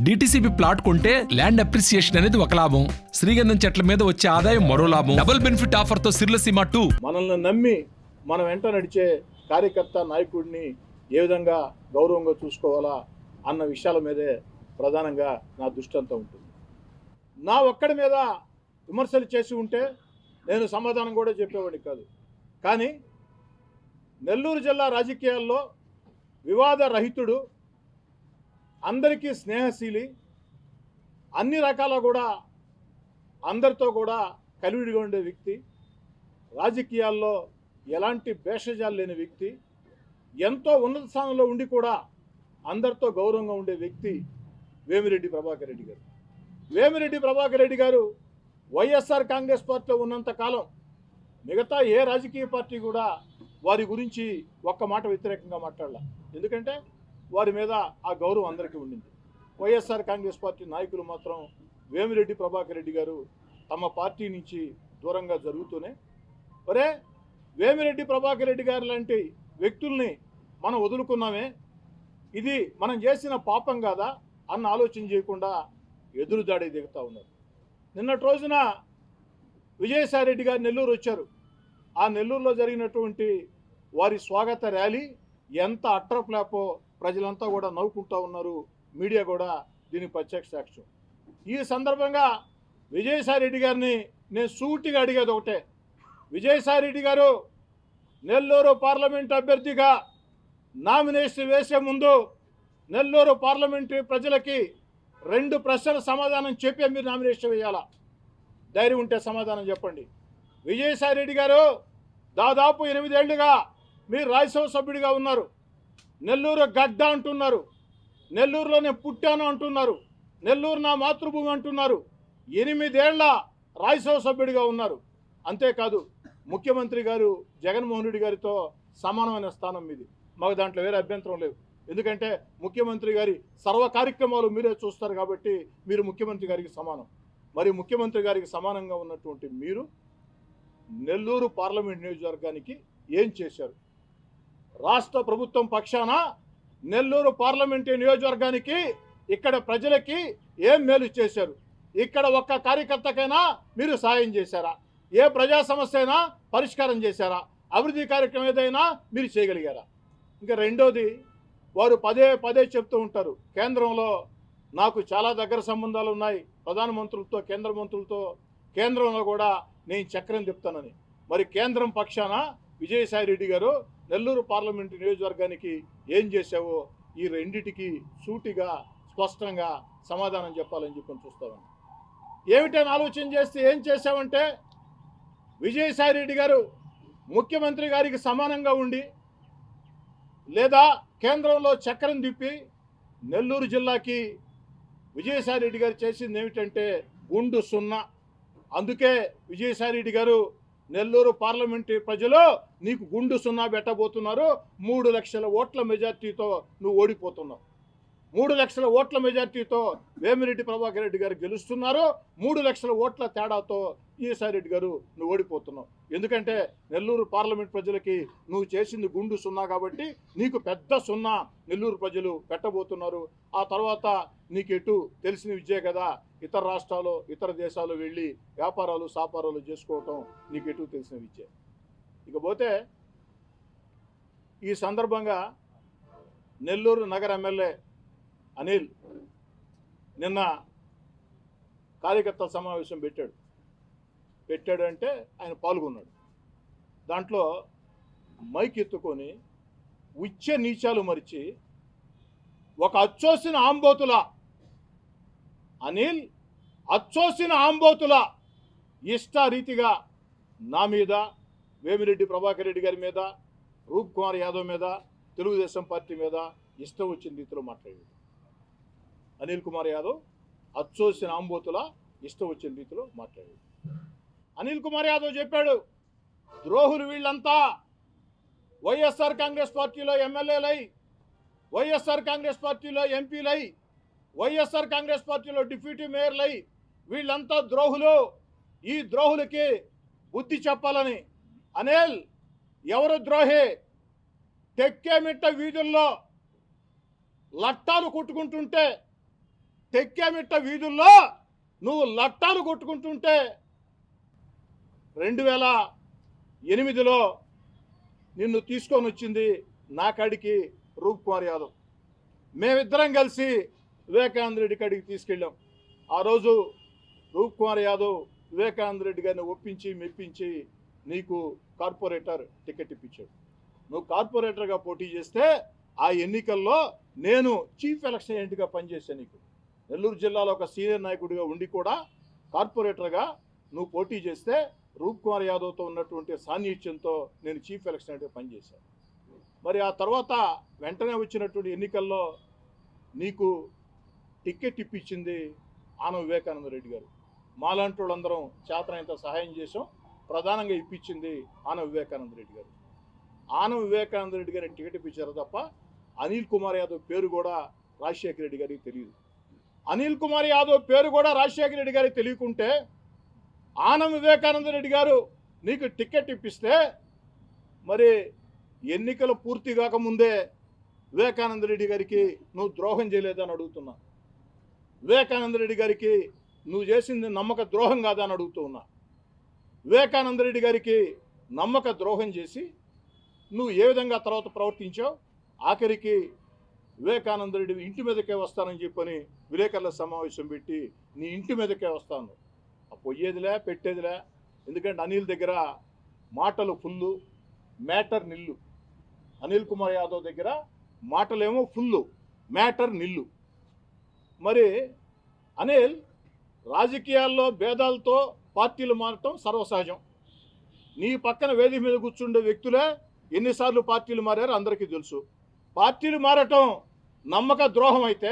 DTCP plot కొంటే land appreciation అనేది ఒక లాభం, శ్రీగంధం చెట్ల మీద వచ్చే ఆదాయం మరో లాభం. డబుల్ బెనిఫిట్ ఆఫర్ తో సిర్లసీమ 2. మనల్ని నమ్మి మనం వెంట నడిచే కార్యకర్త నాయకుడిని ఏ విధంగా గౌరవంగా చూసుకోవాలా అన్న విషయాల మీదే ప్రధానంగా నా దృష్టి అంతా ఉంటుంది. నా ఒక్కడి మీద విమర్శలు చేసి ఉంటే నేను సమాధానం కూడా చెప్పేవాడిని కాదు. కానీ నెల్లూరు జిల్లా రాజకీయాల్లో వివాద రహితుడు, అందరికీ స్నేహశీలి, అన్ని రకాల కూడా అందరితో కూడా కలివిడిగా ఉండే వ్యక్తి, రాజకీయాల్లో ఎలాంటి భేషజాలు లేని వ్యక్తి, ఎంతో ఉన్నత స్థానంలో ఉండి కూడా అందరితో గౌరవంగా ఉండే వ్యక్తి వేమిరెడ్డి ప్రభాకర్ రెడ్డి గారు. వేమిరెడ్డి ప్రభాకర్ రెడ్డి గారు వైఎస్ఆర్ కాంగ్రెస్ పార్టీలో ఉన్నంత కాలం మిగతా ఏ రాజకీయ పార్టీ కూడా వారి గురించి ఒక్క మాట వ్యతిరేకంగా మాట్లాడాల. ఎందుకంటే వారి మీద ఆ గౌరవం అందరికీ ఉండింది. వైఎస్ఆర్ కాంగ్రెస్ పార్టీ నాయకులు మాత్రం వేమిరెడ్డి ప్రభాకర్ రెడ్డి గారు తమ పార్టీ నుంచి దూరంగా జరుగుతూనే, ఒరే వేమిరెడ్డి ప్రభాకర్ రెడ్డి గారు లాంటి వ్యక్తుల్ని మనం వదులుకున్నామే, ఇది మనం చేసిన పాపం కాదా అన్న ఆలోచన చేయకుండా ఎదురుదాడి దిగుతూ ఉన్నారు. నిన్నటి రోజున విజయసాయిరెడ్డి గారు నెల్లూరు వచ్చారు. ఆ నెల్లూరులో జరిగినటువంటి వారి స్వాగత ర్యాలీ ఎంత అట్రప్లాపో ప్రజలంతా కూడా నవ్వుకుంటూ ఉన్నారు. మీడియా కూడా దీనికి ప్రత్యక్ష సాక్ష్యం. ఈ సందర్భంగా విజయసాయిరెడ్డి గారిని నేను సూటిగా అడిగేది ఒకటే, విజయసాయిరెడ్డి గారు నెల్లూరు పార్లమెంట్ అభ్యర్థిగా నామినేషన్ వేసే ముందు నెల్లూరు పార్లమెంటరీ ప్రజలకి 2 ప్రశ్నల సమాధానం చెప్పే మీరు నామినేషన్ వేయాలా. ధైర్యం ఉంటే సమాధానం చెప్పండి. విజయసాయిరెడ్డి గారు దాదాపు 8 ఏళ్లుగా మీరు రాజ్యసభ సభ్యుడిగా ఉన్నారు. నెల్లూరు గడ్డ అంటున్నారు, నెల్లూరులో నేను పుట్టాను అంటున్నారు, నెల్లూరు నా మాతృభూమి అంటున్నారు. 8 ఏళ్ల రాజ్యసభ సభ్యుడిగా ఉన్నారు. అంతేకాదు ముఖ్యమంత్రి గారు జగన్మోహన్ రెడ్డి గారితో సమానమైన స్థానం మీది. మాకు దాంట్లో వేరే అభ్యంతరం లేదు. ఎందుకంటే ముఖ్యమంత్రి గారి సర్వ కార్యక్రమాలు మీరే చూస్తారు కాబట్టి మీరు ముఖ్యమంత్రి గారికి సమానం. మరి ముఖ్యమంత్రి గారికి సమానంగా ఉన్నటువంటి మీరు నెల్లూరు పార్లమెంట్ నియోజకవర్గానికి ఏం చేశారు? రాష్ట్ర ప్రభుత్వం పక్షాన నెల్లూరు పార్లమెంటు నియోజకవర్గానికి ఇక్కడ ప్రజలకి ఏం మేలు చేశారు? ఇక్కడ ఒక్క కార్యకర్తకైనా మీరు సాయం చేశారా? ఏ ప్రజా సమస్య అయినా పరిష్కారం చేశారా? అభివృద్ధి కార్యక్రమం ఏదైనా మీరు చేయగలిగారా? ఇంకా రెండోది, వారు పదే పదే చెప్తూ ఉంటారు, కేంద్రంలో నాకు చాలా దగ్గర సంబంధాలు ఉన్నాయి ప్రధానమంత్రులతో, కేంద్ర మంత్రులతో, కేంద్రంలో కూడా నేను చక్రం చెప్తానని. మరి కేంద్రం పక్షాన విజయసాయిరెడ్డి గారు నెల్లూరు పార్లమెంటు నియోజకవర్గానికి ఏం చేశావో ఈ రెండిటికి సూటిగా స్పష్టంగా సమాధానం చెప్పాలని చెప్పి చూస్తామని. ఏమిటని ఆలోచన చేస్తే ఏం చేశావంటే, విజయసాయిరెడ్డి గారు ముఖ్యమంత్రి గారికి సమానంగా ఉండి లేదా కేంద్రంలో చక్రం తిప్పి నెల్లూరు జిల్లాకి విజయసాయిరెడ్డి గారు చేసింది ఏమిటంటే గుండు సున్నా. అందుకే విజయసాయిరెడ్డి గారు నెల్లూరు పార్లమెంటు ప్రజలు నీకు గుండు సున్నా పెట్టబోతున్నారు. 3 లక్షల ఓట్ల మెజార్టీతో నువ్వు ఓడిపోతున్నావు. 3 లక్షల ఓట్ల మెజార్టీతో వేమిరెడ్డి ప్రభాకర్ రెడ్డి గారు గెలుస్తున్నారు. 3 లక్షల ఓట్ల తేడాతో విజయసాయిరెడ్డి గారు నువ్వు ఓడిపోతున్నావు. ఎందుకంటే నెల్లూరు పార్లమెంట్ ప్రజలకి నువ్వు చేసింది గుండు సున్నా కాబట్టి నీకు పెద్ద సున్నా నెల్లూరు ప్రజలు పెట్టబోతున్నారు. ఆ తర్వాత నీకు ఎటు తెలిసిన విద్యే కదా, ఇతర రాష్ట్రాలు ఇతర దేశాలు వెళ్ళి వ్యాపారాలు సాపారాలు చేసుకోవటం నీకు ఎటు తెలిసిన విద్య. ఇకపోతే ఈ సందర్భంగా నెల్లూరు నగర ఎమ్మెల్యే అనిల్ నిన్న కార్యకర్తల సమావేశం పెట్టాడు అంటే ఆయన పాల్గొన్నాడు. దాంట్లో మైక్ ఎత్తుకొని ఉచ్చ నీచాలు మరిచి ఒక అచ్చోసిన ఆంబోతుల అనిల్, అచ్చోసిన ఆంబోతుల ఇష్టారీతిగా నా మీద, వేమిరెడ్డి ప్రభాకర్ రెడ్డి గారి మీద, రూప్ కుమార్ యాదవ్ మీద, తెలుగుదేశం పార్టీ మీద ఇష్టం వచ్చిన రీతిలో మాట్లాడాడు. అనిల్ కుమార్ యాదవ్ అచ్చోసిన ఆంబోతుల ఇష్టం వచ్చిన రీతిలో మాట్లాడాడు. అనిల్ కుమార్ యాదవ్ చెప్పాడు, ద్రోహులు వీళ్ళంతా వైఎస్ఆర్ కాంగ్రెస్ పార్టీలో ఎమ్మెల్యేలై, వైఎస్ఆర్ కాంగ్రెస్ పార్టీలో ఎంపీలై, వైఎస్ఆర్ కాంగ్రెస్ పార్టీలో డిప్యూటీ మేయర్లై, వీళ్ళంతా ద్రోహులు. ఈ ద్రోహులకి బుద్ధి చెప్పాలని. అనిల్ ఎవరు ద్రోహి? టెక్కేమిట్ట వీధుల్లో లట్టాలు కొట్టుకుంటుంటే తెక్కేమిట్ట వీధుల్లో నువ్వు లట్టాలు కొట్టుకుంటుంటే 2008లో నిన్ను తీసుకొని వచ్చింది నా కాడికి రూప్ కుమార్ యాదవ్. మేమిద్దరం కలిసి వివేకానంద రెడ్డి కాడికి తీసుకెళ్ళాం. ఆ రోజు రూప్ కుమార్ యాదవ్ వివేకానంద రెడ్డి గారిని ఒప్పించి మెప్పించి నీకు కార్పొరేటర్ టికెట్ ఇప్పించాడు. నువ్వు కార్పొరేటర్గా పోటీ చేస్తే ఆ ఎన్నికల్లో నేను చీఫ్ ఎలక్షన్ ఏజెంట్గా పనిచేశాను. నీకు నెల్లూరు జిల్లాలో ఒక సీనియర్ నాయకుడిగా ఉండి కూడా కార్పొరేటర్గా నువ్వు పోటీ చేస్తే రూప్ కుమార్ యాదవ్తో ఉన్నటువంటి సాన్నిహిత్యంతో నేను చీఫ్ ఎలక్షన్ ఏజెంట్గా పనిచేశాను. మరి ఆ తర్వాత వెంటనే వచ్చినటువంటి ఎన్నికల్లో నీకు టికెట్ ఇప్పించింది ఆనం వివేకానంద రెడ్డి గారు. మాలాంటి వాళ్ళందరం చేతనంత సహాయం చేసాం. ప్రధానంగా ఇప్పించింది ఆనం వివేకానంద రెడ్డి గారు. ఆనం వివేకానంద రెడ్డి గారిని టికెట్ ఇప్పించారు తప్ప అనిల్ కుమార్ యాదవ్ పేరు కూడా రాజశేఖర రెడ్డి గారికి తెలియదు. అనిల్ కుమార్ యాదవ్ పేరు కూడా రాజశేఖర రెడ్డి గారికి తెలియకుంటే ఆనం వివేకానంద రెడ్డి గారు నీకు టికెట్ ఇప్పిస్తే మరి ఎన్నికలు పూర్తి కాకముందే వివేకానంద రెడ్డి గారికి నువ్వు ద్రోహం చేయలేదని అడుగుతున్నా. వివేకానంద రెడ్డి గారికి నువ్వు చేసింది నమ్మక ద్రోహం కాదా అని అడుగుతూ ఉన్నా. వివేకానంద రెడ్డి గారికి నమ్మక ద్రోహం చేసి నువ్వు ఏ విధంగా తర్వాత ప్రవర్తించావు, ఆఖరికి వివేకానంద రెడ్డి ఇంటి మీదకే వస్తానని చెప్పని విలేకరుల సమావేశం పెట్టి నీ ఇంటి మీదకే వస్తాను, పొయ్యేదిలే పెట్టేదిలే. ఎందుకంటే అనిల్ దగ్గర మాటలు ఫుల్లు, మ్యాటర్ నిల్లు. అనిల్ కుమార్ యాదవ్ దగ్గర మాటలేమో ఫుల్లు, మ్యాటర్ నిల్లు. మరి అనిల్ రాజకీయాల్లో భేదాలతో పార్టీలు మారటం సర్వసహజం. నీ పక్కన వేదిక మీద కూర్చుండే వ్యక్తులే ఎన్నిసార్లు పార్టీలు మారారో అందరికీ తెలుసు. పార్టీలు మారటం నమ్మక ద్రోహం అయితే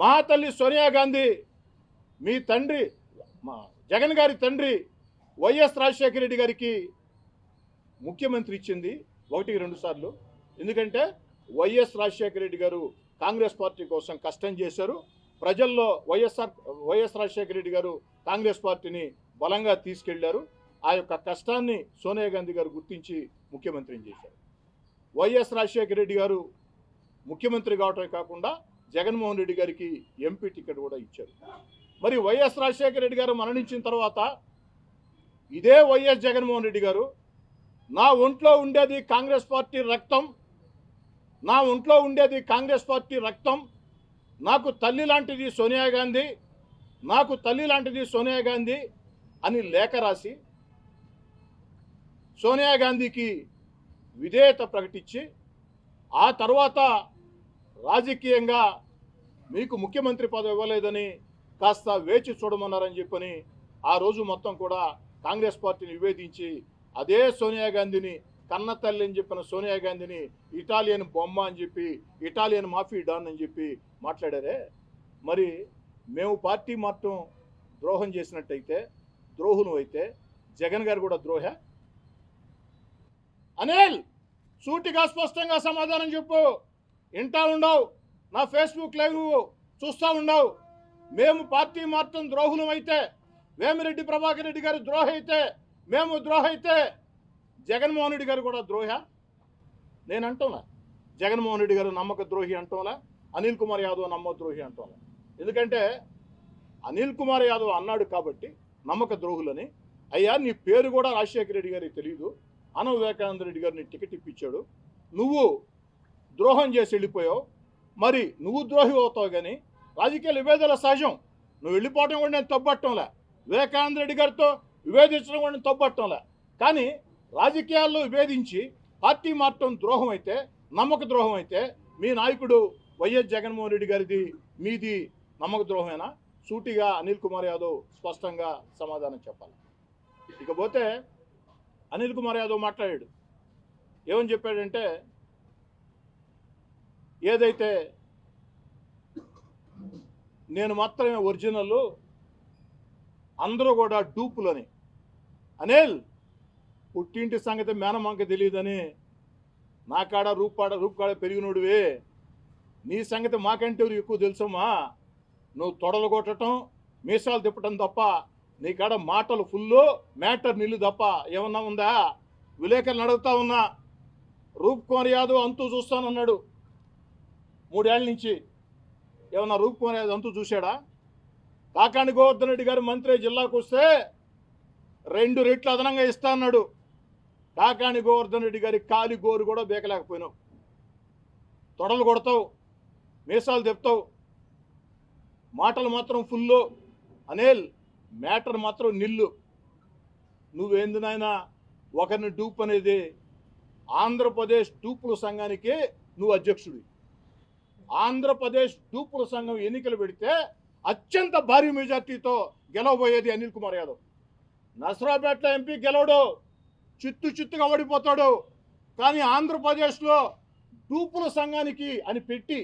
మహాతల్లి సోనియా గాంధీ మీ తండ్రి జగన్ గారి తండ్రి వైఎస్ రాజశేఖర రెడ్డి గారికి ముఖ్యమంత్రి ఇచ్చింది 1-2 సార్లు. ఎందుకంటే వైఎస్ రాజశేఖర రెడ్డి గారు కాంగ్రెస్ పార్టీ కోసం కష్టం చేశారు. ప్రజల్లో వైఎస్ రాజశేఖర రెడ్డి గారు కాంగ్రెస్ పార్టీని బలంగా తీసుకెళ్లారు. ఆ యొక్క కష్టాన్ని సోనియా గాంధీ గారు గుర్తించి ముఖ్యమంత్రిని చేశారు. వైఎస్ రాజశేఖర రెడ్డి గారు ముఖ్యమంత్రి కావటమే కాకుండా జగన్మోహన్ రెడ్డి గారికి ఎంపీ టికెట్ కూడా ఇచ్చారు. మరి వైఎస్ రాజశేఖర రెడ్డి గారు మరణించిన తర్వాత ఇదే వైఎస్ జగన్మోహన్ రెడ్డి గారు నా ఒంట్లో ఉండేది కాంగ్రెస్ పార్టీ రక్తం, నా ఒంట్లో ఉండేది కాంగ్రెస్ పార్టీ రక్తం, నాకు తల్లి లాంటిది సోనియా గాంధీ, నాకు తల్లి లాంటిది సోనియా గాంధీ అని లేఖ రాసి సోనియా గాంధీకి విధేయత ప్రకటించి ఆ తర్వాత రాజకీయంగా మీకు ముఖ్యమంత్రి పదవి ఇవ్వలేదని కాస్త వేచి చూడమన్నారని చెప్పని ఆ రోజు మొత్తం కూడా కాంగ్రెస్ పార్టీని విభేదించి అదే సోనియా గాంధీని కన్న తల్లి అని చెప్పిన సోనియా గాంధీని ఇటాలియన్ బొమ్మ అని చెప్పి, ఇటాలియన్ మాఫీ డాన్ అని చెప్పి మాట్లాడారే. మరి మేము పార్టీ మాత్రం ద్రోహం చేసినట్టయితే, ద్రోహులు అయితే జగన్ గారు కూడా ద్రోహ? అనిల్ సూటిగా స్పష్టంగా సమాధానం చెప్పు. వింటా ఉండవు, నా ఫేస్బుక్ లైవ్ చూస్తూ ఉండవు. మేము పార్టీ మాత్రం ద్రోహులం అయితే, వేమిరెడ్డి ప్రభాకర్ రెడ్డి గారు ద్రోహ అయితే, మేము ద్రోహ అయితే జగన్మోహన్ రెడ్డి గారు కూడా ద్రోహ? నేను అంటోలా జగన్మోహన్ రెడ్డి గారు నమ్మక ద్రోహి అంటోలా, అనిల్ కుమార్ యాదవ్ నమ్మక ద్రోహి అంటోలా. ఎందుకంటే అనిల్ కుమార్ యాదవ్ అన్నాడు కాబట్టి నమ్మక ద్రోహులని. అయ్యా నీ పేరు కూడా రాజశేఖర రెడ్డి గారికి తెలియదు, ఆనం వివేకానంద రెడ్డి గారిని టికెట్ ఇప్పించాడు, నువ్వు ద్రోహం చేసి వెళ్ళిపోయావు. మరి నువ్వు ద్రోహి అవుతావు, కానీ రాజకీయ విభేదాల సహజం. నువ్వు వెళ్ళిపోవడం కూడా నేను తప్పట్టంలే, వివేకానంద రెడ్డి గారితో విభేదించడం కూడా నేను తప్పట్టంలే. కానీ రాజకీయాల్లో విభేదించి పార్టీ మార్చడం ద్రోహం అయితే, నమ్మక ద్రోహం అయితే మీ నాయకుడు వైఎస్ జగన్మోహన్ రెడ్డి గారిది మీది నమ్మక ద్రోహమేనా? సూటిగా అనిల్ కుమార్ యాదవ్ స్పష్టంగా సమాధానం చెప్పాలి. ఇకపోతే అనిల్ కుమార్ యాదవ్ మాట్లాడాడు. ఏమని చెప్పాడంటే, ఏదైతే నేను మాత్రమే ఒరిజినల్, అందరూ కూడా డూపులని. అనిల్ పుట్టింటి సంగతి మేనమాంక తెలియదని నా కాడ రూపుకాడ పెరిగినోడివే, నీ సంగతి మాకంటే ఎక్కువ తెలుసమ్మా. నువ్వు తొడలు కొట్టడం, మీసాలు తిప్పటం తప్ప నీ కాడ మాటలు ఫుల్లు, మ్యాటర్ నిల్లు తప్ప ఏమన్నా ఉందా? విలేకరులను అడుగుతా ఉన్నా. రూప్ కుమార్ యాదవ్ అంతూ చూస్తానన్నాడు 3 ఏళ్ల నుంచి. ఏమన్నా రూపుకుమార్ యాదవ్ అంతూ చూశాడా? కాకాని గోవర్ధన్ రెడ్డి గారు మంత్రి జిల్లాకు వస్తే 2 రెట్లు అదనంగా ఇస్తా అన్నాడు. కాకాని గోవర్ధన్ రెడ్డి గారి కాలి గోరు కూడా బేకలేకపోయినావు. తొడలు కొడతావు, మీసాలు తెప్తావు, మాటలు మాత్రం ఫుల్లు. అనిల్, మ్యాటర్ మాత్రం నిల్లు. నువ్వేంది నాయనా ఒకరిని డూప్ అనేది? ఆంధ్రప్రదేశ్ డూపుల సంఘానికి నువ్వు అధ్యక్షుడి. ఆంధ్రప్రదేశ్ డూపుల సంఘం ఎన్నికలు పెడితే అత్యంత భారీ మెజార్టీతో గెలవబోయేది అనిల్ కుమార్ యాదవ్. నసరాపేటలో ఎంపీ గెలవడు, చిత్తుగా ఓడిపోతాడు. కానీ ఆంధ్రప్రదేశ్లో డూపుల సంఘానికి అని పెట్టి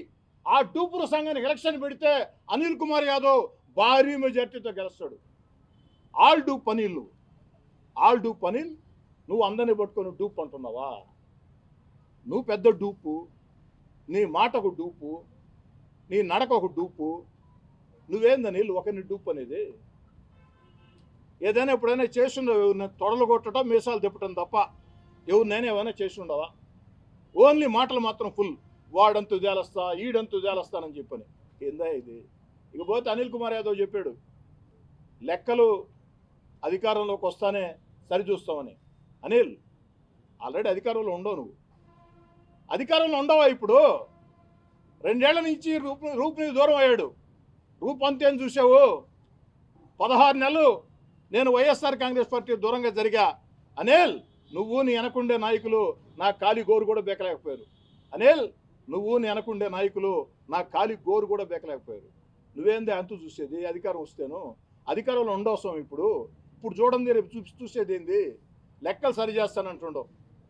ఆ డూపుల సంఘానికి ఎలక్షన్ పెడితే అనిల్ కుమార్ యాదవ్ భారీ మెజార్టీతో గెలుస్తాడు. ఆల్ డూప్ అనిల్, ఆల్ డూప్ అనిల్. నువ్వు అందరినీ పట్టుకొని డూప్ అంటున్నావా? నువ్వు పెద్ద డూపు, నీ మాట ఒక డూపు, నీ నడక ఒక డూపు. నువ్వేందని ఒకరిని డూప్ అనేది? ఏదైనా ఎప్పుడైనా చేస్తుండవు? తొడలు కొట్టడం, మీసాలు తిప్పటం తప్ప ఎవరినైనా ఏమైనా చేసి ఉండవా? ఓన్లీ మాటలు మాత్రం ఫుల్. వాడంతు తేలస్తా, ఈడంతు తేలస్తానని చెప్పని. ఏందా ఇది? ఇకపోతే అనిల్ కుమార్ యాదవ్ చెప్పాడు, లెక్కలు అధికారంలోకి వస్తానే సరిచూస్తామని. అనిల్, ఆల్రెడీ అధికారంలో ఉండవు. నువ్వు అధికారంలో ఉండవా? ఇప్పుడు 2 ఏళ్ల నుంచి రూపుని దూరం అయ్యాడు. రూప్ అంతేం చూసావు? 16 నెలలు నేను వైఎస్ఆర్ కాంగ్రెస్ పార్టీ దూరంగా జరిగా. అనిల్, నువ్వు నీ వెనకుండే నాయకులు నా కాలి గోరు కూడా బేకలేకపోయారు. అనిల్, నువ్వు నీ వెనకుండే నాయకులు నా కాలి గోరు కూడా బేకలేకపోయారు. నువ్వేంది అంతు చూసేది? అధికారం వస్తేను అధికారంలో ఉండవసరం. ఇప్పుడు చూడండి, రేపు చూసేది ఏంది? లెక్కలు సరి చేస్తానంటుండవు.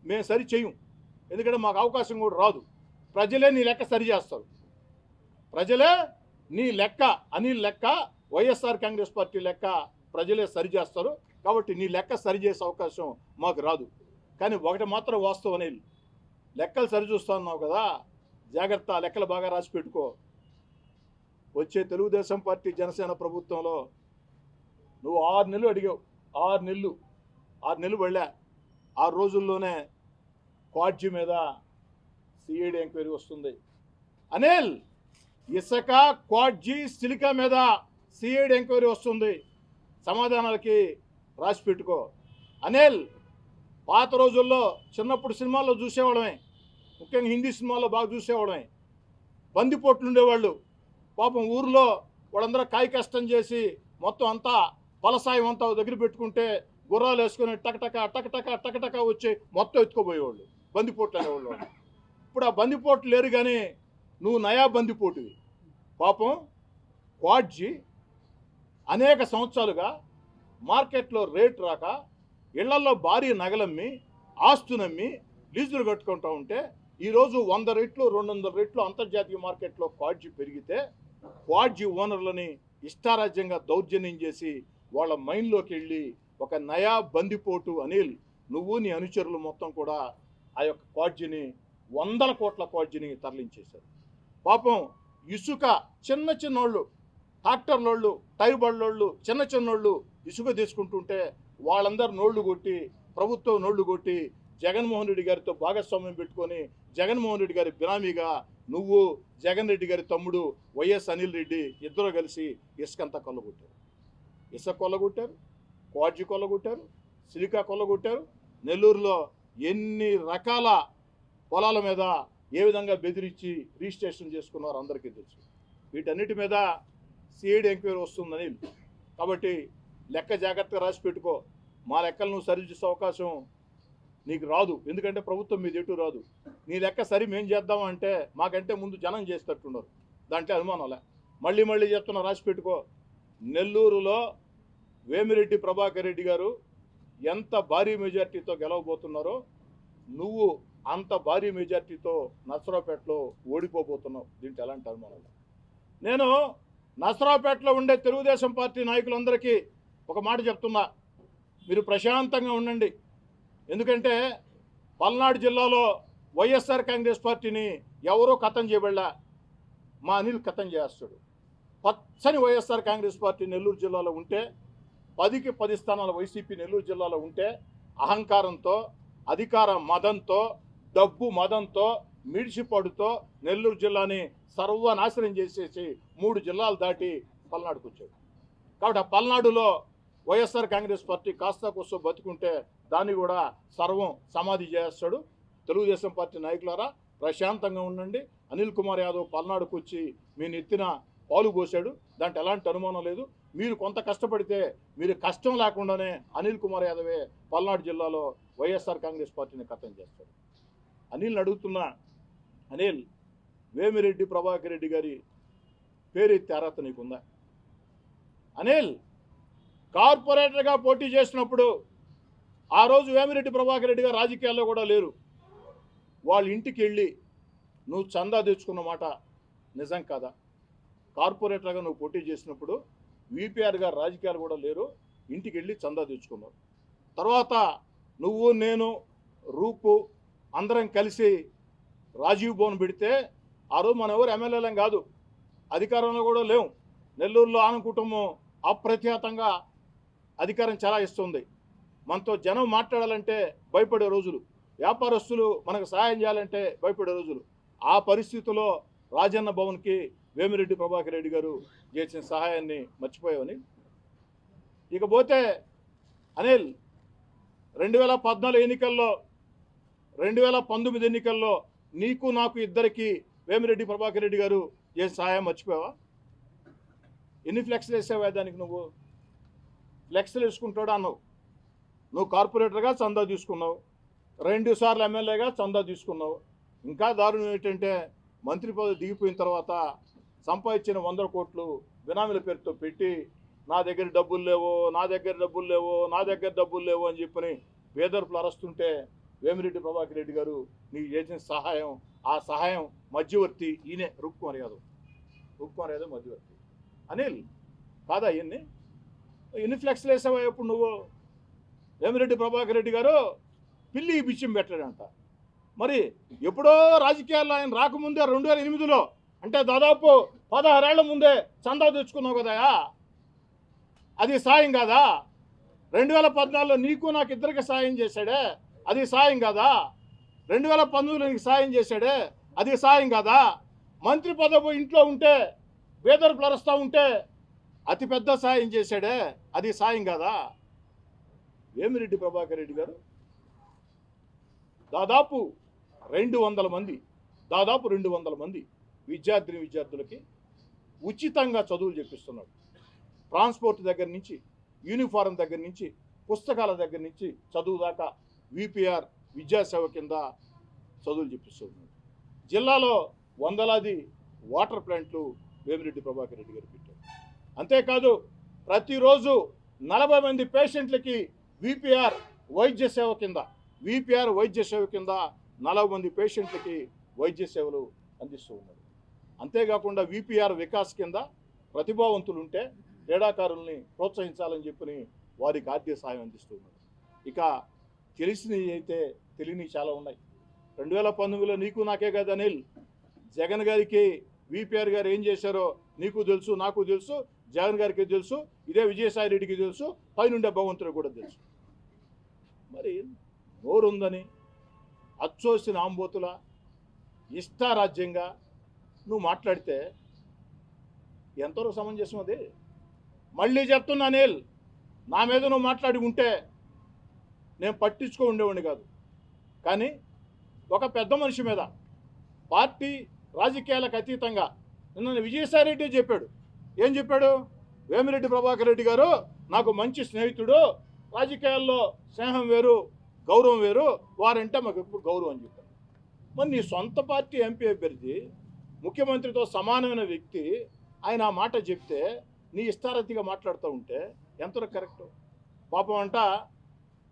మేము సరి చేయం, ఎందుకంటే మాకు అవకాశం కూడా రాదు. ప్రజలే నీ లెక్క సరి చేస్తారు. ప్రజలే నీ లెక్క, అనిల్ లెక్క, వైఎస్ఆర్ కాంగ్రెస్ పార్టీ లెక్క ప్రజలే సరి చేస్తారు. కాబట్టి నీ లెక్క సరి చేసే అవకాశం మాకు రాదు. కానీ ఒకటి మాత్రం వాస్తవం అనిల్, లెక్కలు సరి చూస్తా ఉన్నావు కదా, జాగ్రత్త, లెక్కలు బాగా రాసి పెట్టుకో. వచ్చే తెలుగుదేశం పార్టీ జనసేన ప్రభుత్వంలో నువ్వు 6 నెలలు అడిగావు. 6 నెలలు వెళ్ళా. 6 రోజుల్లోనే క్వాడ్జీ మీద సిఐడి ఎంక్వైరీ వస్తుంది. అనిల్, ఇసుక, క్వాడ్జీ, సిలికా మీద సిఐడి ఎంక్వైరీ వస్తుంది. సమాధానాలకి రాసి పెట్టుకో. అనిల్, పాత రోజుల్లో చిన్నప్పుడు సినిమాల్లో చూసేవాళ్ళమే, ముఖ్యంగా హిందీ సినిమాల్లో బాగా చూసేవాళ్ళమే. బందిపోట్లు ఉండేవాళ్ళు. పాపం ఊర్లో వాళ్ళందరూ కాయ కష్టం చేసి మొత్తం అంతా ఫలసాయం అంతా దగ్గర పెట్టుకుంటే గుర్రాలు వేసుకొని టకటక వచ్చి మొత్తం ఎత్తుకోబోయేవాళ్ళు బందిపోట్లు అనేవాళ్ళు. ఇప్పుడు ఆ బందిపోట్లు లేరు, కానీ నువ్వు నయా బందిపోటువి. పాపం క్వాడ్జీ అనేక సంవత్సరాలుగా మార్కెట్లో రేటు రాక ఇళ్లల్లో భారీ నగలమ్మి, ఆస్తునమ్మి లీజులు కట్టుకుంటూ ఉంటే ఈరోజు 100 రెట్లు 200 రెట్లు అంతర్జాతీయ మార్కెట్లో క్వాడ్జీ పెరిగితే క్వాడ్జీ ఓనర్లని ఇష్టారాజ్యంగా దౌర్జన్యం చేసి వాళ్ళ మైండ్లోకి వెళ్ళి ఒక నయా బందిపోటు అనిల్, నువ్వు నీ అనుచరులు మొత్తం కూడా ఆ యొక్క క్వాడ్జీని 100 కోట్ల క్వాడ్జీని తరలించేశారు. పాపం ఇసుక చిన్నోళ్ళు, ట్రాక్టర్లోళ్ళు, టైర్ బళ్ళోళ్ళు, చిన్నోళ్ళు ఇసుక తీసుకుంటుంటే వాళ్ళందరూ నోళ్లు కొట్టి, ప్రభుత్వం నోళ్లు కొట్టి జగన్మోహన్ రెడ్డి గారితో భాగస్వామ్యం పెట్టుకొని జగన్మోహన్ రెడ్డి గారి బినామీగా నువ్వు, జగన్ రెడ్డి గారి తమ్ముడు వైఎస్ అనిల్ రెడ్డి ఇద్దరు కలిసి ఇసుకంతా కొల్లగొట్టారు. ఇసుక కొల్లగొట్టారు, క్వాడ్జీ కొల్లగొట్టారు, సిలికా కొల్లగొట్టారు. నెల్లూరులో ఎన్ని రకాల పొలాల మీద ఏ విధంగా బెదిరించి రిజిస్ట్రేషన్ చేసుకున్నారో అందరికీ తెలుసు. వీటన్నిటి మీద సిఐడి ఎంక్వైరీ వస్తుందని. కాబట్టి లెక్క జాగ్రత్తగా రాసి పెట్టుకో. మా లెక్కలు నువ్వు సరిచేసే అవకాశం నీకు రాదు, ఎందుకంటే ప్రభుత్వం మీద ఎటు రాదు. నీ లెక్క సరి మేం చేద్దామంటే మాకంటే ముందు జనం చేసేటట్టున్నారు, దాంట్లో అనుమానంలే. మళ్ళీ చెప్తున్నా, రాసి పెట్టుకో. నెల్లూరులో వేమిరెడ్డి ప్రభాకర్ రెడ్డి గారు ఎంత భారీ మెజార్టీతో గెలవబోతున్నారో నువ్వు అంత భారీ మెజార్టీతో నర్సరావుపేటలో ఓడిపోబోతున్నావు. దీంట్లో ఎలాంటి అనుమానం. నేను నర్సరావుపేటలో ఉండే తెలుగుదేశం పార్టీ నాయకులందరికీ ఒక మాట చెప్తున్నా, మీరు ప్రశాంతంగా ఉండండి. ఎందుకంటే పల్నాడు జిల్లాలో వైఎస్ఆర్ కాంగ్రెస్ పార్టీని ఎవరో కథం చేయబడలా, మా అనిల్ కథం చేస్తాడు. పచ్చని వైఎస్ఆర్ కాంగ్రెస్ పార్టీ నెల్లూరు జిల్లాలో ఉంటే 10కి 10 స్థానాల వైసీపీ నెల్లూరు జిల్లాలో ఉంటే అహంకారంతో, అధికార మదంతో, డబ్బు మదంతో మిడిసిపడుతో నెల్లూరు జిల్లాని సర్వనాశనం చేసేసి 3 జిల్లాలు దాటి పల్నాడుకు వచ్చాడు. కాబట్టి ఆ పల్నాడులో వైఎస్ఆర్ కాంగ్రెస్ పార్టీ కాస్త కోసం బతుకుంటే దాన్ని కూడా సర్వం సమాధి చేస్తాడు. తెలుగుదేశం పార్టీ నాయకులారా ప్రశాంతంగా ఉండండి. అనిల్ కుమార్ యాదవ్ పల్నాడుకు వచ్చి మీ నెత్తిన పాలు పోసాడు, దాంట్లో ఎలాంటి అనుమానం లేదు. మీరు కొంత కష్టపడితే మీరు కష్టం లేకుండానే అనిల్ కుమార్ యాదవే పల్నాడు జిల్లాలో వైఎస్ఆర్ కాంగ్రెస్ పార్టీని ఖతం చేస్తాడు. అనిల్ని అడుగుతున్నా, అనిల్, వేమిరెడ్డి ప్రభాకర్ రెడ్డి గారి పేరెత్తి అర్హత నీకుందా? అనిల్ కార్పొరేటర్గా పోటీ చేసినప్పుడు ఆ రోజు వేమిరెడ్డి ప్రభాకర్ రెడ్డి గారు రాజకీయాల్లో కూడా లేరు. వాళ్ళ ఇంటికి వెళ్ళి నువ్వు చందా తెచ్చుకున్న మాట నిజం కాదా? కార్పొరేటర్గా నువ్వు పోటీ చేసినప్పుడు విపిఆర్ గారు రాజకీయాలు కూడా లేరు, ఇంటికి వెళ్ళి చందా తెచ్చుకున్నావు. తర్వాత నువ్వు నేను రూపు అందరం కలిసి రాజీవ్ భవన్ పెడితే ఆ రోజు మన ఎవరు ఎమ్మెల్యేలం కాదు, అధికారంలో కూడా లేవు. నెల్లూరులో ఆనం కుటుంబం అప్రఖ్యాతంగా అధికారం చలాయిస్తుంది. మనతో జనం మాట్లాడాలంటే భయపడే రోజులు, వ్యాపారస్తులు మనకు సహాయం చేయాలంటే భయపడే రోజులు. ఆ పరిస్థితిలో రాజన్న భవన్కి వేమిరెడ్డి ప్రభాకర్ రెడ్డి గారు చేసిన సహాయాన్ని మర్చిపోయావని. ఇకపోతే అనిల్ 2014 ఎన్నికల్లో 2019 ఎన్నికల్లో నీకు నాకు ఇద్దరికి వేమిరెడ్డి ప్రభాకర్ రెడ్డి గారు చేసిన సహాయం మర్చిపోయావా? ఎన్ని ఫ్లెక్స్లు వేసావా దానికి? నువ్వు ఫ్లెక్స్లు వేసుకుంటాడు అన్నావు. నువ్వు కార్పొరేటర్గా చందా తీసుకున్నావు, 2 సార్లు ఎమ్మెల్యేగా చందా తీసుకున్నావు. ఇంకా దారుణం ఏంటంటే మంత్రి పదవి దిగిపోయిన తర్వాత సంపాదించిన 100 కోట్లు బినామీల పేరుతో పెట్టి నా దగ్గర డబ్బులు లేవు, నా దగ్గర డబ్బులు లేవు, నా దగ్గర డబ్బులు లేవు అని చెప్పని పేదర్పులు అరస్తుంటే వేమిరెడ్డి ప్రభాకర్ రెడ్డి గారు నీకు చేసిన సహాయం, ఆ సహాయం మధ్యవర్తి ఈయనే రూప్కుమార్ యాదవ్ మధ్యవర్తి. అనిల్ కాదా ఎన్ని ఫ్లెక్స్లు వేసావా ఇప్పుడు నువ్వు? వేమిరెడ్డి ప్రభాకర్ రెడ్డి గారు పిల్లి బిచ్చం పెట్టాడంట. మరి ఎప్పుడో రాజకీయాల్లో ఆయన రాకముందే 2008లో అంటే దాదాపు 16 ఏళ్ల ముందే చందా తెచ్చుకున్నావు కదా, అది సాయం కాదా? 2014లో నీకు నాకు ఇద్దరికి సాయం చేశాడే, అది సాయం కాదా? 2019లో నీకు సాయం చేశాడే, అది సాయం కాదా? మంత్రి పదవి ఇంట్లో ఉంటే వేదర్పులు అరుస్తూ ఉంటే అతిపెద్ద సాయం చేశాడే, అది సాయం కాదా? వేమిరెడ్డి ప్రభాకర్ రెడ్డి గారు దాదాపు 200 మంది విద్యార్థులకి ఉచితంగా చదువులు చెప్పిస్తున్నాడు. ట్రాన్స్పోర్ట్ దగ్గర నుంచి, యూనిఫారం దగ్గర నుంచి, పుస్తకాల దగ్గర నుంచి చదువు దాకా విపిఆర్ విద్యాసేవ కింద చదువులు చెప్పిస్తున్నాడు. జిల్లాలో వందలాది వాటర్ ప్లాంట్లు వేమిరెడ్డి ప్రభాకర్ రెడ్డి గారు పెట్టారు. అంతేకాదు ప్రతిరోజు 40 మంది పేషెంట్లకి విపిఆర్ వైద్య సేవ కింద 40 మంది పేషెంట్లకి వైద్య సేవలు అందిస్తూ ఉన్నారు. అంతేకాకుండా విపిఆర్ వికాస్ కింద ప్రతిభావంతులు ఉంటే క్రీడాకారుల్ని ప్రోత్సహించాలని చెప్పని వారికి ఆర్థిక సాయం అందిస్తూ ఉన్నారు. ఇక తెలిసినవి అయితే తెలియని చాలా ఉన్నాయి. 2019లో నీకు నాకే కదా అనిల్, జగన్ గారికి విపిఆర్ గారు ఏం చేశారో నీకు తెలుసు, నాకు తెలుసు, జగన్ గారికి తెలుసు, ఇదే విజయసాయి రెడ్డికి తెలుసు, పైనుండే భగవంతుడికి కూడా తెలుసు. మరి నోరుందని అచ్చోసిన ఆంబోతుల ఇష్టారాజ్యంగా నువ్వు మాట్లాడితే ఎంతవరకు సమంజసం అది? మళ్ళీ చెప్తున్నా అనిల్, నా మీద నువ్వు మాట్లాడి ఉంటే నేను పట్టించుకో ఉండేవాడిని కాదు. కానీ ఒక పెద్ద మనిషి మీద పార్టీ రాజకీయాలకు అతీతంగా నిన్న విజయసాయి రెడ్డి చెప్పాడు. ఏం చెప్పాడు? వేమిరెడ్డి ప్రభాకర్ రెడ్డి గారు నాకు మంచి స్నేహితుడు, రాజకీయాల్లో స్నేహం వేరు గౌరవం వేరు, వారంటే మాకు ఎప్పుడు గౌరవం అని చెప్పారు. మరి నీ సొంత పార్టీ ఎంపీ అభ్యర్థి, ముఖ్యమంత్రితో సమానమైన వ్యక్తి ఆయన ఆ మాట చెప్తే నీ ఇష్టారతిగా మాట్లాడుతూ ఉంటే ఎంతవరకు కరెక్ట్? పాపం అంట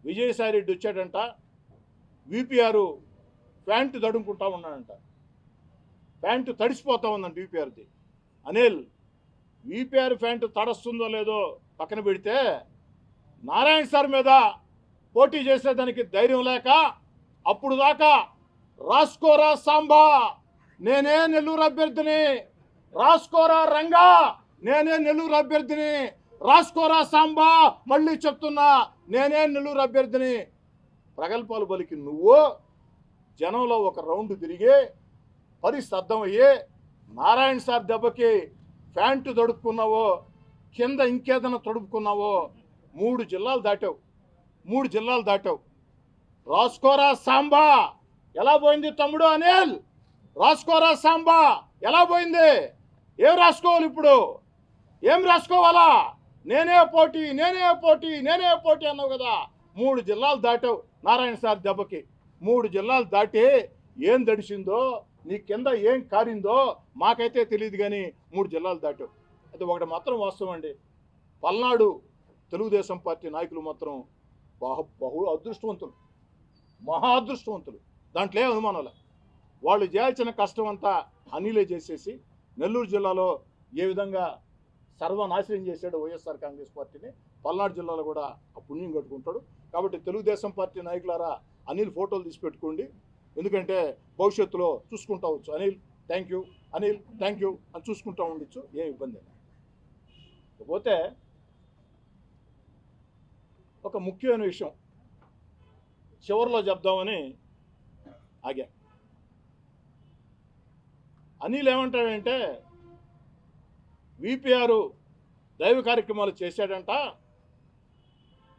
విజయసాయి రెడ్డి వచ్చాడంట, విపిఆర్ ప్యాంటు తడుముకుంటా ఉన్నాడంట, ప్యాంటు తడిసిపోతా ఉందంట విపిఆర్ది. అనిల్, విపిఆర్ ప్యాంటు తడుస్తుందో లేదో పక్కన పెడితే నారాయణ సార్ మీద పోటీ చేసేదానికి ధైర్యం లేక అప్పుడు దాకా రాసుకోరా సాంబా నేనే నెల్లూరు అభ్యర్థిని, రాసుకోరా రంగా నేనే నెల్లూరు అభ్యర్థిని, రాసుకోరా సాంబా మళ్ళీ చెప్తున్నా నేనే నెల్లూరు అభ్యర్థిని ప్రగల్భాలు పలికి నువ్వు జనంలో ఒక రౌండ్ తిరిగి పరిస్థితి అర్థమయ్యే నారాయణ సార్ దెబ్బకి ప్యాంటు తడుపుకున్నావో కింద ఇంకేదైనా తడుపుకున్నావో 3 జిల్లాలు దాటావు. రాసుకోరా సాంబా ఎలా పోయింది తమ్ముడు అనిల్? రాసుకోరా సాంబా ఎలా పోయింది? ఏం రాసుకోవాలి ఇప్పుడు? ఏం రాసుకోవాలా? నేనే పోటీ అన్నావు కదా. 3 జిల్లాలు దాటావు నారాయణ సార్ దెబ్బకి. 3 జిల్లాలు దాటి ఏం దడిసిందో నీ కింద ఏం కారిందో మాకైతే తెలియదు, కానీ 3 జిల్లాలు దాటావు. అయితే ఒకటి మాత్రం వాస్తవం అండి, పల్నాడు తెలుగుదేశం పార్టీ నాయకులు మాత్రం బహు అదృష్టవంతులు, మహా అదృష్టవంతులు. దాంట్లో ఏ అనుమానాలు. వాళ్ళు చేయాల్సిన కష్టం అంతా అనిలే చేసేసి నెల్లూరు జిల్లాలో ఏ విధంగా సర్వనాశనం చేశాడు వైఎస్ఆర్ కాంగ్రెస్ పార్టీని, పల్నాడు జిల్లాలో కూడా ఆ పుణ్యం కట్టుకుంటాడు. కాబట్టి తెలుగుదేశం పార్టీ నాయకులారా అనిల్ ఫోటోలు తీసి పెట్టుకోండి, ఎందుకంటే భవిష్యత్తులో చూసుకుంటా వచ్చు. అనిల్ థ్యాంక్ యూ అని చూసుకుంటూ ఉండొచ్చు, ఏం ఇబ్బంది లేదు. పోతే ఒక ముఖ్యమైన విషయం చివరిలో చెప్దామని ఆగా. అనిల్ ఏమంటాడంటే విపిఆర్ దైవ కార్యక్రమాలు చేశాడంట,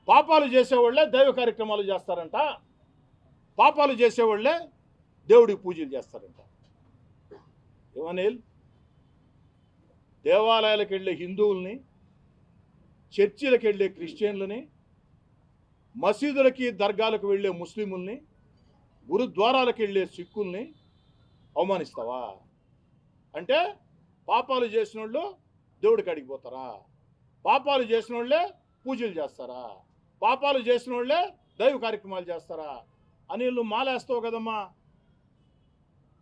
పాపాలు చేసేవాళ్ళే దైవ కార్యక్రమాలు చేస్తారంట, పాపాలు చేసేవాళ్ళే దేవుడికి పూజలు చేస్తారంట. ఏమనిల్? దేవాలయాలకు వెళ్ళే హిందువుల్ని, చర్చిలకు వెళ్ళే క్రిస్టియన్లని, మసీదులకి దర్గాలకు వెళ్ళే ముస్లింలని, గురుద్వారాలకు వెళ్ళే సిక్కుల్ని అవమానిస్తావా? అంటే పాపాలు చేసిన వాళ్ళు దేవుడి కాడికి పోతారా? పాపాలు చేసిన వాళ్ళే పూజలు చేస్తారా? పాపాలు చేసిన వాళ్ళే దైవ కార్యక్రమాలు చేస్తారా? అని నువ్వు మాలేస్తావు కదమ్మా,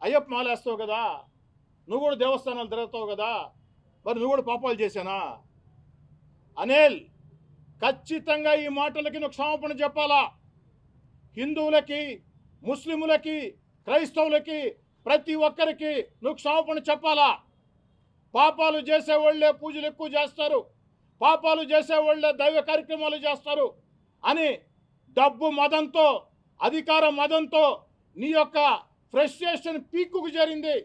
అయ్యప్ప మాలేస్తావు కదా, నువ్వు కూడా దేవస్థానాలు తిరుగుతావు కదా, మరి నువ్వు కూడా పాపాలు చేశానా? అనిల్, ఖచ్చితంగా ఈ మాటలకి నువ్వు క్షమాపణ చెప్పాలా. హిందువులకి, ముస్లిములకి, క్రైస్తవులకి, ప్రతి ఒక్కరికి నువ్వు క్షమాపణ చెప్పాలా. పాపాలు చేసేవాళ్ళే పూజలు ఎక్కువ చేస్తారు, పాపాలు చేసేవాళ్ళే దైవ కార్యక్రమాలు చేస్తారు అని డబ్బు మదంతో, అధికార మదంతో నీ యొక్క ఫ్రస్ట్రేషన్ పీక్కుకు చేరింది,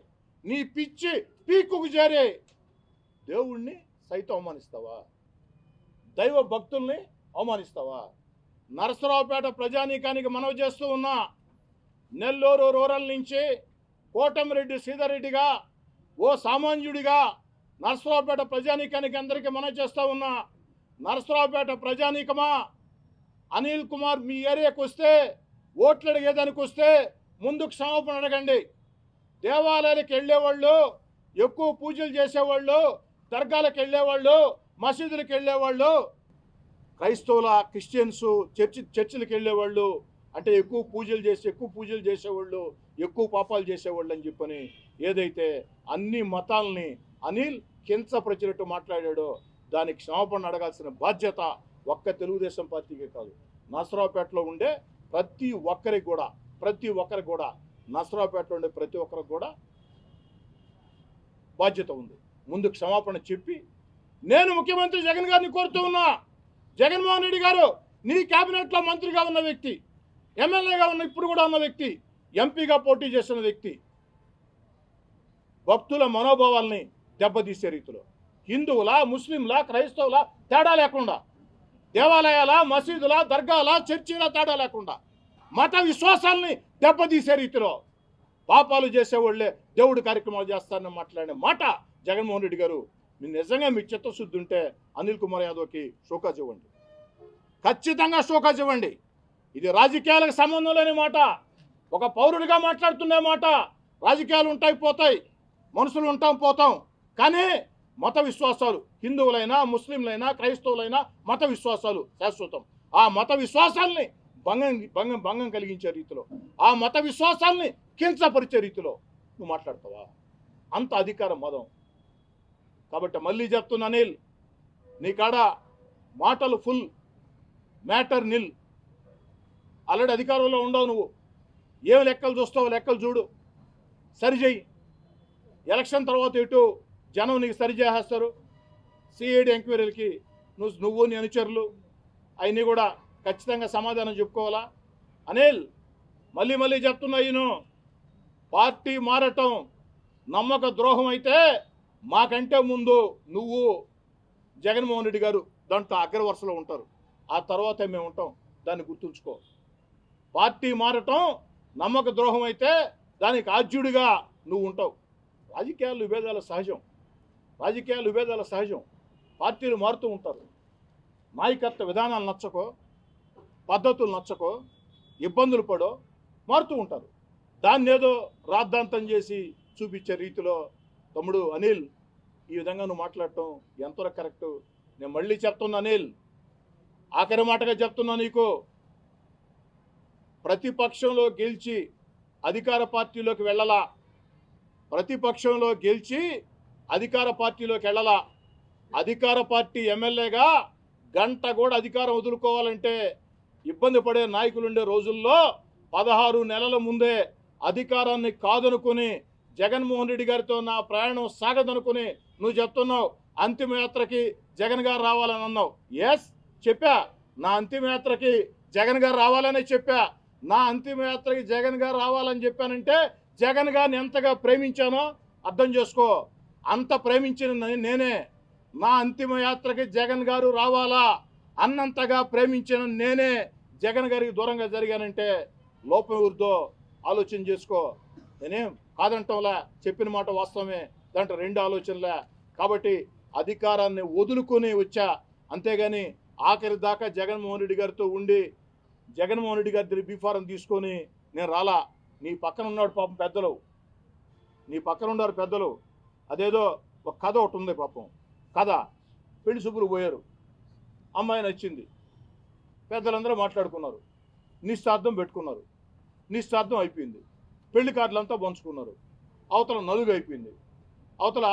నీ పిచ్చి పీక్కుకు చేరి దేవుణ్ణి సైతం అవమానిస్తావా? దైవ భక్తుల్ని అవమానిస్తావా? నరసరావుపేట ప్రజానీకానికి మనవి చేస్తూ ఉన్నా, నెల్లూరు రూరల్ నుంచి కోటమిరెడ్డి శ్రీధర్రెడ్డిగా, ఓ సామాన్యుడిగా నరసరావుపేట ప్రజానీకానికి అందరికీ మనవి చేస్తూ ఉన్నా, నరసరావుపేట ప్రజానీకమా, అనిల్ కుమార్ మీ ఏరియాకి వస్తే, ఓట్లు అడిగేదానికి వస్తే ముందు క్షమాపణ అడగండి. దేవాలయాలకు వెళ్ళేవాళ్ళు, ఎక్కువ పూజలు చేసేవాళ్ళు, దర్గాలకు వెళ్ళేవాళ్ళు, మసీదులకు వెళ్ళేవాళ్ళు, క్రైస్తవుల, క్రిస్టియన్స్ చర్చిలకు వెళ్ళేవాళ్ళు, అంటే ఎక్కువ పూజలు చేసేవాళ్ళు, ఎక్కువ పాపాలు చేసేవాళ్ళు అని చెప్పని ఏదైతే అన్ని మతాలని అనిల్ కించపరిచినట్టు మాట్లాడాడో దానికి క్షమాపణ అడగాల్సిన బాధ్యత ఒక్క తెలుగుదేశం పార్టీకే కాదు, నరసరావుపేటలో ఉండే ప్రతి ఒక్కరికి కూడా నరసరావుపేటలో ఉండే ప్రతి ఒక్కరికి కూడా బాధ్యత ఉంది. ముందు క్షమాపణ చెప్పి, నేను ముఖ్యమంత్రి జగన్ గారిని కోరుతూ ఉన్నా, జగన్మోహన్ రెడ్డి గారు నీ క్యాబినెట్లో మంత్రిగా ఉన్న వ్యక్తి, ఎమ్మెల్యేగా ఉన్న ఇప్పుడు కూడా ఉన్న వ్యక్తి, ఎంపీగా పోటీ చేస్తున్న వ్యక్తి, భక్తుల మనోభావాల్ని దెబ్బతీసే రీతిలో హిందువుల, ముస్లింల, క్రైస్తవుల తేడా లేకుండా, దేవాలయాల, మసీదుల, దర్గాల, చర్చిల తేడా లేకుండా మత విశ్వాసాలని దెబ్బతీసే రీతిలో పాపాలు చేసేవాళ్లే దేవుడి కార్యక్రమాలు చేస్తారని మాట్లాడిన మాట జగన్మోహన్ రెడ్డి గారు, మీరు నిజంగా మీ చిత్తశుద్ధి ఉంటే అనిల్ కుమార్ యాదవ్కి షోకాజ్ ఇవ్వండి, ఖచ్చితంగా షోకాజ్ ఇవ్వండి. ఇది రాజకీయాలకు సంబంధం లేని మాట, ఒక పౌరుడిగా మాట్లాడుతున్న మాట. రాజకీయాలు ఉంటాయి పోతాయి, మనుషులు ఉంటాం పోతాం, కానీ మత విశ్వాసాలు, హిందువులైనా, ముస్లింలైనా, క్రైస్తవులైనా మత విశ్వాసాలు శాశ్వతం. ఆ మత విశ్వాసాలని భంగం కలిగించే రీతిలో, ఆ మత విశ్వాసాలని కించపరిచే రీతిలో నువ్వు మాట్లాడతావా? అంత అధికారం మదం. కాబట్టి మళ్ళీ చెప్తున్నా అనిల్, నీ కాడ మాటలు ఫుల్, మ్యాటర్ నిల్. ఆల్రెడీ అధికారంలో ఉండవు నువ్వు, ఏం లెక్కలు చూస్తావో లెక్కలు చూడు, సరిచేయి. ఎలక్షన్ తర్వాత ఎటు జనం నీకు సరిచేస్తారు. సిఐడి ఎంక్వైరీలకి నువ్వు నీ అనుచరులు అవన్నీ కూడా ఖచ్చితంగా సమాధానం చెప్పుకోవాలా. అనిల్, మళ్ళీ మళ్ళీ చెప్తున్నా ఈయన పార్టీ మారటం నమ్మక ద్రోహం అయితే మాకంటే ముందు నువ్వు జగన్మోహన్ రెడ్డి గారు దాంట్లో అగ్రవరుసలో ఉంటారు, ఆ తర్వాతే మేము ఉంటాం. దాన్ని గుర్తుంచుకో. పార్టీ మారటం నమ్మక ద్రోహం అయితే దానికి ఆద్యుడిగా నువ్వు ఉంటావు. రాజకీయాలు విభేదాల సహజం. పార్టీలు మారుతూ ఉంటారు. నాయకత్వ విధానాలు నచ్చకో, పద్ధతులు నచ్చకో, ఇబ్బందులు పడో మారుతూ ఉంటారు. దాన్ని ఏదో రాద్ధాంతం చేసి చూపించే రీతిలో తమ్ముడు అనిల్ ఈ విధంగా నువ్వు మాట్లాడటం ఎంతవరకు కరెక్టు? నేను మళ్ళీ చెప్తున్నా అనిల్, ఆఖరి మాటగా చెప్తున్నా నీకు, ప్రతిపక్షంలో గెలిచి అధికార పార్టీలోకి వెళ్ళలా, ప్రతిపక్షంలో గెలిచి అధికార పార్టీలోకి వెళ్ళలా. అధికార పార్టీ ఎమ్మెల్యేగా గంట కూడా అధికారం వదులుకోవాలంటే ఇబ్బంది పడే నాయకులుండే రోజుల్లో 16 నెలల ముందే అధికారాన్ని కాదనుకుని జగన్మోహన్ రెడ్డి గారితో నా ప్రయాణం సాగదనుకుని నువ్వు చెప్తున్నావు అంతిమయాత్రకి జగన్ గారు రావాలని అన్నావు. ఎస్ చెప్పా, నా అంతిమయాత్రకి జగన్ గారు రావాలనే చెప్పా. నా అంతిమయాత్రకి జగన్ గారు రావాలని చెప్పానంటే జగన్ గారిని ఎంతగా ప్రేమించానో అర్థం చేసుకో. అంత ప్రేమించిన నేనే. నా అంతిమయాత్రకి జగన్ గారు రావాలా అన్నంతగా ప్రేమించిన నేనే జగన్ గారికి దూరంగా జరిగానంటే లోపం ఎవరిదో ఆలోచన చేసుకో. నేనేం కాదంటంలా, చెప్పిన మాట వాస్తవమే, దాంట్లో 2 ఆలోచనలే. కాబట్టి అధికారాన్ని వదులుకొని వచ్చా, అంతేగాని ఆఖరి దాకా జగన్మోహన్ రెడ్డి గారితో ఉండి జగన్మోహన్ రెడ్డి గారి బీఫారం తీసుకొని నేను రాలా. నీ పక్కన ఉన్నాడు పాపం పెద్దలు, నీ పక్కన ఉన్నారు పెద్దలు. అదేదో ఒక కథ ఒకటి ఉంది పాపం, కథ. పెళ్లి శుభ్రు పోయారు, అమ్మాయి నచ్చింది, పెద్దలందరూ మాట్లాడుకున్నారు, నిశ్చార్థం పెట్టుకున్నారు, నిశ్చార్థం అయిపోయింది, పెళ్లి కార్డులంతా పంచుకున్నారు, అవతల నలుగు అయిపోయింది, అవతల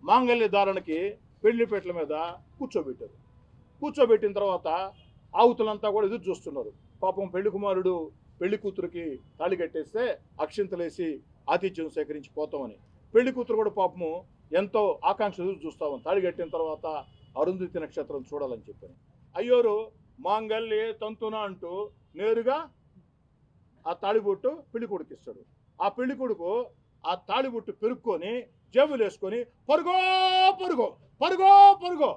మాంగళ్య ధారణకి పెళ్లిపేటల మీద కూర్చోబెట్టారు. కూర్చోబెట్టిన తర్వాత ఆవుతులంతా కూడా ఎదురు చూస్తున్నారు. పాపం పెళ్లి కుమారుడు పెళ్లి కూతురికి తాళి కట్టేస్తే అక్షింతలేసి ఆతిథ్యం సేకరించి పోతామని, పెళ్లి కూతురు కూడా పాపము ఎంతో ఆకాంక్ష ఎదురు చూస్తామని తాళి కట్టిన తర్వాత అరుంధతి నక్షత్రం చూడాలని చెప్పాను. అయ్యోరు మాంగళ్యే తంతున అంటూ నేరుగా ఆ తాళిబొట్టు పెళ్లి కొడుకు ఇస్తాడు. ఆ పెళ్లి కొడుకు ఆ తాళిబొట్టు పెరుక్కొని జేబులు వేసుకొని పరుగో పరుగో పరుగో పరుగో.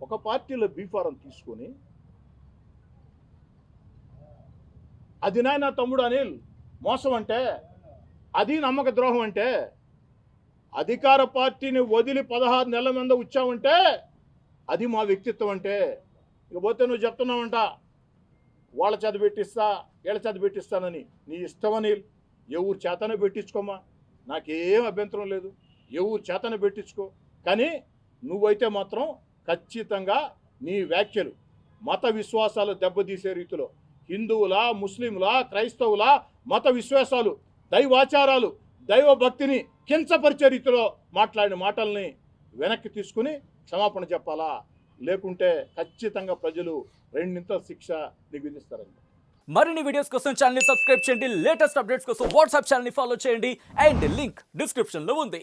ఒక పార్టీలో బీఫారం తీసుకొని అది నాయన తమ్ముడు అనిల్ మోసం అంటే, అది నమ్మక ద్రోహం అంటే, అధికార పార్టీని వదిలి 16 నెలల మీద వచ్చావంటే అది మా వ్యక్తిత్వం అంటే. ఇకపోతే నువ్వు చెప్తున్నావంట వాళ్ళ చేత పెట్టిస్తా వీళ్ళ చేత పెట్టిస్తానని. నీ ఇష్టం అనిల్, ఎవరు చేతనే పెట్టించుకోమా, నాకేం అభ్యంతరం లేదు, ఎవరు చేతనే పెట్టించుకో. కానీ నువ్వైతే మాత్రం ఖచ్చితంగా నీ వ్యాఖ్యలు మత విశ్వాసాలు దెబ్బతీసే రీతిలో, హిందువుల, ముస్లింల, క్రైస్తవుల మత విశ్వాసాలు, దైవాచారాలు, దైవ భక్తిని కించపరిచే రీతిలో మాట్లాడిన మాటల్ని వెనక్కి తీసుకుని క్షమాపణ చెప్పాలా, లేకుంటే ఖచ్చితంగా ప్రజలు 2 శిక్ష నీకు విధిస్తారని. మరిన్ని వీడియోస్ కోసం ఛానల్ ని సబ్స్క్రైబ్ చేయండి, లేటెస్ట్ అప్డేట్స్ కోసం వాట్సాప్ ఛానల్ ని ఫాలో చేయండి అండ్ లింక్ డిస్క్రిప్షన్ లో ఉంది.